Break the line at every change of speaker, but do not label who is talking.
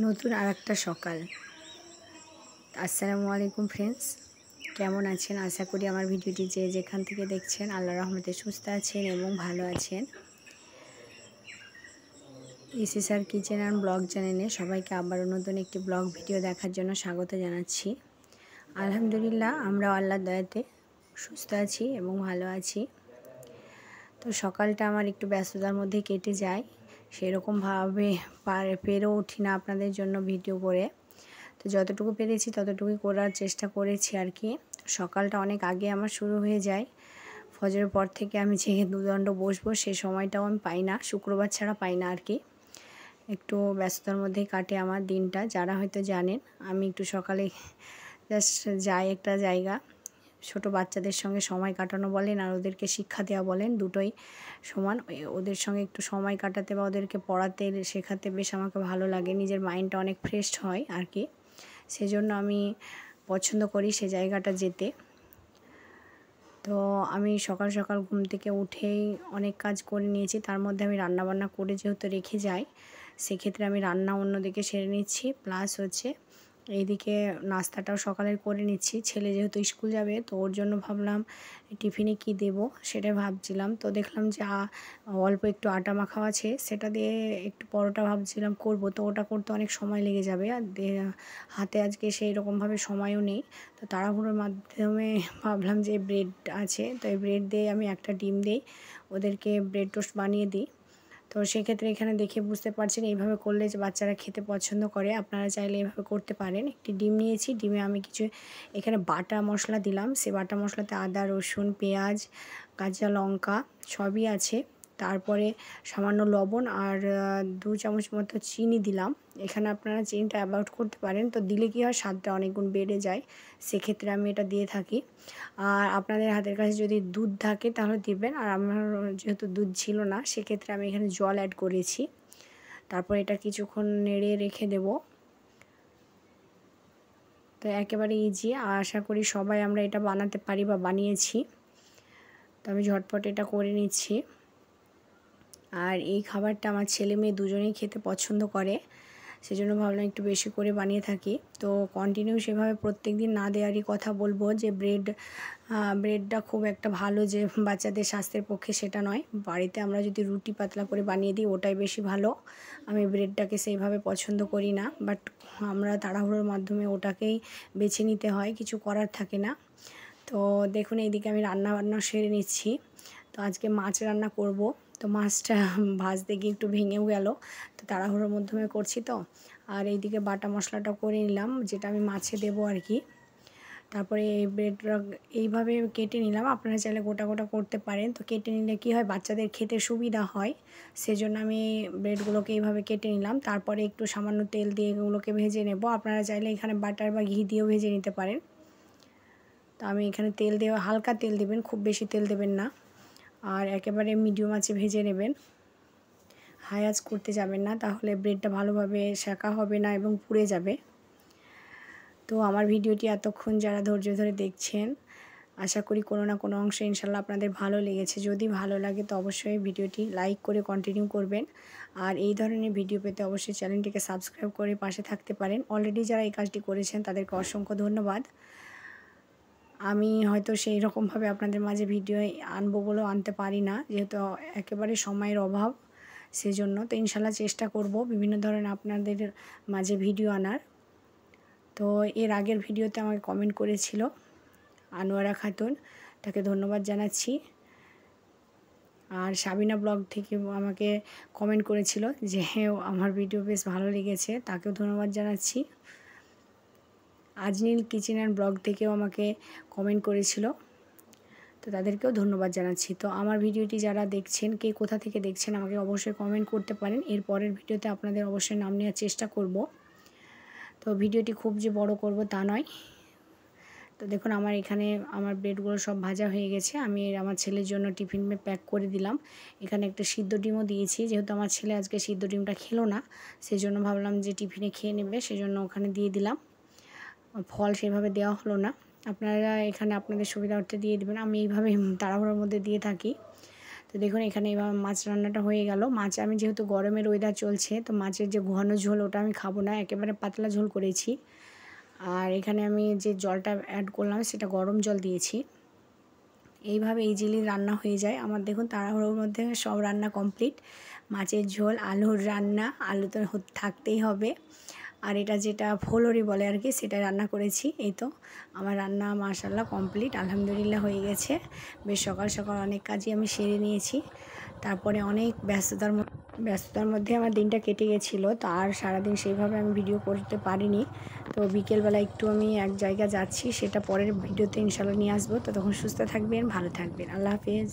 নতুন আরেকটা সকাল। আসসালামু আলাইকুম ফ্রেন্ডস, কেমন আছেন? আশা করি আমার ভিডিওটি যে যেখান থেকে দেখছেন আল্লাহর রহমতে সুস্থ আছেন এবং ভালো আছেন। ইসিসার কিচেন অ্যান্ড ব্লগ চ্যানেলে সবাইকে আবারও নতুন একটি ব্লগ ভিডিও দেখার জন্য স্বাগত জানাচ্ছি। আলহামদুলিল্লাহ, আমরা আল্লাহর দয়াতে সুস্থ আছি এবং ভালো আছি। তো সকালটা আমার একটু ব্যস্ততার মধ্যে কেটে যায়, সেরকমভাবে পেরেও উঠি না আপনাদের জন্য ভিডিও করে। তো যতটুকু পেরেছি ততটুকুই করার চেষ্টা করেছি আর কি। সকালটা অনেক আগে আমার শুরু হয়ে যায়। ফজরের পর থেকে আমি যে দুদণ্ড বসবো সে সময়টাও আমি পাই না, শুক্রবার ছাড়া পাই না আর কি। একটু ব্যস্ততার মধ্যেই কাটে আমার দিনটা। যারা হয়তো জানেন, আমি একটু সকালে জাস্ট যাই একটা জায়গা, ছোট বাচ্চাদের সঙ্গে সময় কাটানো বলেন আর ওদেরকে শিক্ষা দেওয়া বলেন, দুটোই সমান। ওদের সঙ্গে একটু সময় কাটাতে বা ওদেরকে পড়াতে শেখাতে বেশ আমাকে ভালো লাগে। নিজের মাইন্ডটা অনেক ফ্রেশ হয় আর কি। সেজন্য আমি পছন্দ করি সে জায়গাটা যেতে। তো আমি সকাল সকাল ঘুম থেকে উঠেই অনেক কাজ করে নিয়েছি। তার মধ্যে আমি রান্নাবান্না করে যেহেতু রেখে যাই, সেক্ষেত্রে আমি রান্না অন্যদিকে সেরে নিচ্ছি, প্লাস হচ্ছে এইদিকে নাস্তাটাও সকালের করে নিচ্ছি। ছেলে যেহেতু স্কুল যাবে, তো ওর জন্য ভাবলাম টিফিনে কি দেব সেটাই ভাবছিলাম। তো দেখলাম যে অল্প একটু আটা মাখা আছে, সেটা দিয়ে একটু পরোটা ভাবছিলাম করব। তো ওটা করতে অনেক সময় লেগে যাবে, আর হাতে আজকে সেই রকমভাবে সময়ও নেই। তো তাড়াহুড়োর মাধ্যমে ভাবলাম যে ব্রেড আছে, তো এই ব্রেড দিয়ে আমি একটা ডিম দিই, ওদেরকে ব্রেড টোস্ট বানিয়ে দিই। তো সেক্ষেত্রে এখানে দেখে বুঝতে পারছেন এইভাবে করলে যে বাচ্চারা খেতে পছন্দ করে। আপনারা চাইলে এইভাবে করতে পারেন। একটি ডিম নিয়েছি, ডিমে আমি কিছু এখানে বাটা মশলা দিলাম। সে বাটা মশলাতে আদা, রসুন, পেঁয়াজ, কাঁচা লঙ্কা সবই আছে। তারপরে সামান্য লবণ আর 2 চামচ মতো চিনি দিলাম। এখানে আপনারা চিনিটা অ্যাভয়েড করতে পারেন, তো দিলে কী হয়, স্বাদটা অনেকগুণ বেড়ে যায়। সেক্ষেত্রে আমি এটা দিয়ে থাকি। আর আপনাদের হাতের কাছে যদি দুধ থাকে তাহলে দিবেন, আর আমার যেহেতু দুধ ছিল না, সেক্ষেত্রে আমি এখানে জল অ্যাড করেছি। তারপর এটা কিছুক্ষণ নেড়ে রেখে দেব। তো একেবারে ইজি, আশা করি সবাই আমরা এটা বানাতে পারি বা বানিয়েছি। তো আমি ঝটপট এটা করে নিচ্ছি। আর এই খাবারটা আমার ছেলে মেয়ে দুজনেই খেতে পছন্দ করে, সেজন্য ভাবলাম একটু বেশি করে বানিয়ে থাকি। তো কন্টিনিউ সেভাবে প্রত্যেকদিন না দেওয়ারই কথা বলবো, যে ব্রেডটা খুব একটা ভালো যে বাচ্চাদের স্বাস্থ্যের পক্ষে সেটা নয়। বাড়িতে আমরা যদি রুটি পাতলা করে বানিয়ে দিই ওটাই বেশি ভালো। আমি ব্রেডটাকে সেইভাবে পছন্দ করি না, বাট আমরা তাড়াহুড়োর মাধ্যমে ওটাকেই বেছে নিতে হয়, কিছু করার থাকে না। তো দেখুন এইদিকে আমি রান্না সেরে নিচ্ছি। তো আজকে মাছ রান্না করব। তো মাছটা ভাজতে গিয়ে একটু ভেঙেও গেল, তো তাড়াহুড়োর মাধ্যমে করছি তো। আর এইদিকে বাটা মশলাটা করে নিলাম, যেটা আমি মাছে দেবো আর কি। তারপরে এই ব্রেডটা এইভাবে কেটে নিলাম। আপনারা চাইলে গোটা গোটা করতে পারেন। তো কেটে নিলে কী হয়, বাচ্চাদের খেতে সুবিধা হয়, সেজন্য আমি ব্রেডগুলোকে এইভাবে কেটে নিলাম। তারপরে একটু সামান্য তেল দিয়ে এগুলোকে ভেজে নেব। আপনারা চাইলে এখানে বাটার বা ঘি দিয়েও ভেজে নিতে পারেন। তো আমি এখানে তেল দেওয়া, হালকা তেল দেবেন, খুব বেশি তেল দেবেন না। আর একেবারে মিডিয়াম আঁচে ভেজে নেবেন, হাই আঁচ করতে যাবেন না, তাহলে ব্রেডটা ভালোভাবে সেঁকা হবে না এবং পুড়ে যাবে। তো আমার ভিডিওটি এতক্ষণ যারা ধৈর্য ধরে দেখছেন, আশা করি কোনো না কোনো অংশে ইনশাল্লাহ আপনাদের ভালো লেগেছে। যদি ভালো লাগে তো অবশ্যই ভিডিওটি লাইক করে কন্টিনিউ করবেন। আর এই ধরনের ভিডিও পেতে অবশ্যই চ্যানেলটিকে সাবস্ক্রাইব করে পাশে থাকতে পারেন। অলরেডি যারা এই কাজটি করেছেন তাদেরকে অসংখ্য ধন্যবাদ। আমি হয়তো সেই রকমভাবে আপনাদের মাঝে ভিডিও আনবো বলেও আনতে পারি না, যেহেতু একেবারে সময়ের অভাব, সেজন্য। তো ইনশাল্লাহ চেষ্টা করব বিভিন্ন ধরনের আপনাদের মাঝে ভিডিও আনার। তো এর আগের ভিডিওতে আমাকে কমেন্ট করেছিল আনোয়ারা খাতুন, তাকে ধন্যবাদ জানাচ্ছি। আর সাবিনা ব্লগ থেকে আমাকে কমেন্ট করেছিল যে আমার ভিডিও বেশ ভালো লেগেছে, তাকেও ধন্যবাদ জানাচ্ছি। আজনীল কিচেন অ্যান্ড ব্লগ থেকেও আমাকে কমেন্ট করেছিল, তো তাদেরকেও ধন্যবাদ জানাচ্ছি। তো আমার ভিডিওটি যারা দেখছেন, কে কোথা থেকে দেখছেন আমাকে অবশ্যই কমেন্ট করতে পারেন। এর পরের ভিডিওতে আপনাদের অবশ্যই নাম নেওয়ার চেষ্টা করব। তো ভিডিওটি খুব যে বড় করব তা নয়। তো দেখুন আমার এখানে আমার ব্রেডগুলো সব ভাজা হয়ে গেছে। আমি আমার ছেলের জন্য টিফিনে প্যাক করে দিলাম। এখানে একটা সিদ্ধ ডিমও দিয়েছি, যেহেতু আমার ছেলে আজকে সিদ্ধ ডিমটা খেলো না, সেজন্য ভাবলাম যে টিফিনে খেয়ে নেবে, সেজন্য ওখানে দিয়ে দিলাম। ফল সেভাবে দেওয়া হলো না, আপনারা এখানে আপনাদের সুবিধার্থে দিয়ে দেবেন। আমি এইভাবে তাড়াহুড়োর মধ্যে দিয়ে থাকি। তো দেখুন এখানে এবার মাছ রান্নাটা হয়ে গেল। মাছ আমি যেহেতু গরমের ওয়েদার চলছে, তো মাছের যে ঘন ঝোল ওটা আমি খাবো না, একেবারে পাতলা ঝোল করেছি। আর এখানে আমি যে জলটা অ্যাড করলাম সেটা গরম জল দিয়েছি। এইভাবে ইজিলি রান্না হয়ে যায় আমার। দেখুন তাড়াহুড়োর মধ্যে সব রান্না কমপ্লিট। মাছের ঝোল, আলুর রান্না, আলু তো থাকতেই হবে। আর এটা যেটা ফুলুরি বলে আর কি, সেটা রান্না করেছি। এই তো আমার রান্না মাশাআল্লাহ কমপ্লিট, আলহামদুলিল্লাহ হয়ে গেছে। বেশ সকাল সকাল অনেক কাজই আমি সেরে নিয়েছি। তারপরে অনেক ব্যস্ততার মধ্যে আমার দিনটা কেটে গেছিলো, তো আর সারাদিন সেইভাবে আমি ভিডিও করতে পারিনি। তো বিকেলবেলা একটু আমি এক জায়গায় যাচ্ছি, সেটা পরের ভিডিওতে ইনশাল্লাহ নিয়ে আসবো। তো তখন সুস্থ থাকবেন, ভালো থাকবেন। আল্লাহ হাফেজ।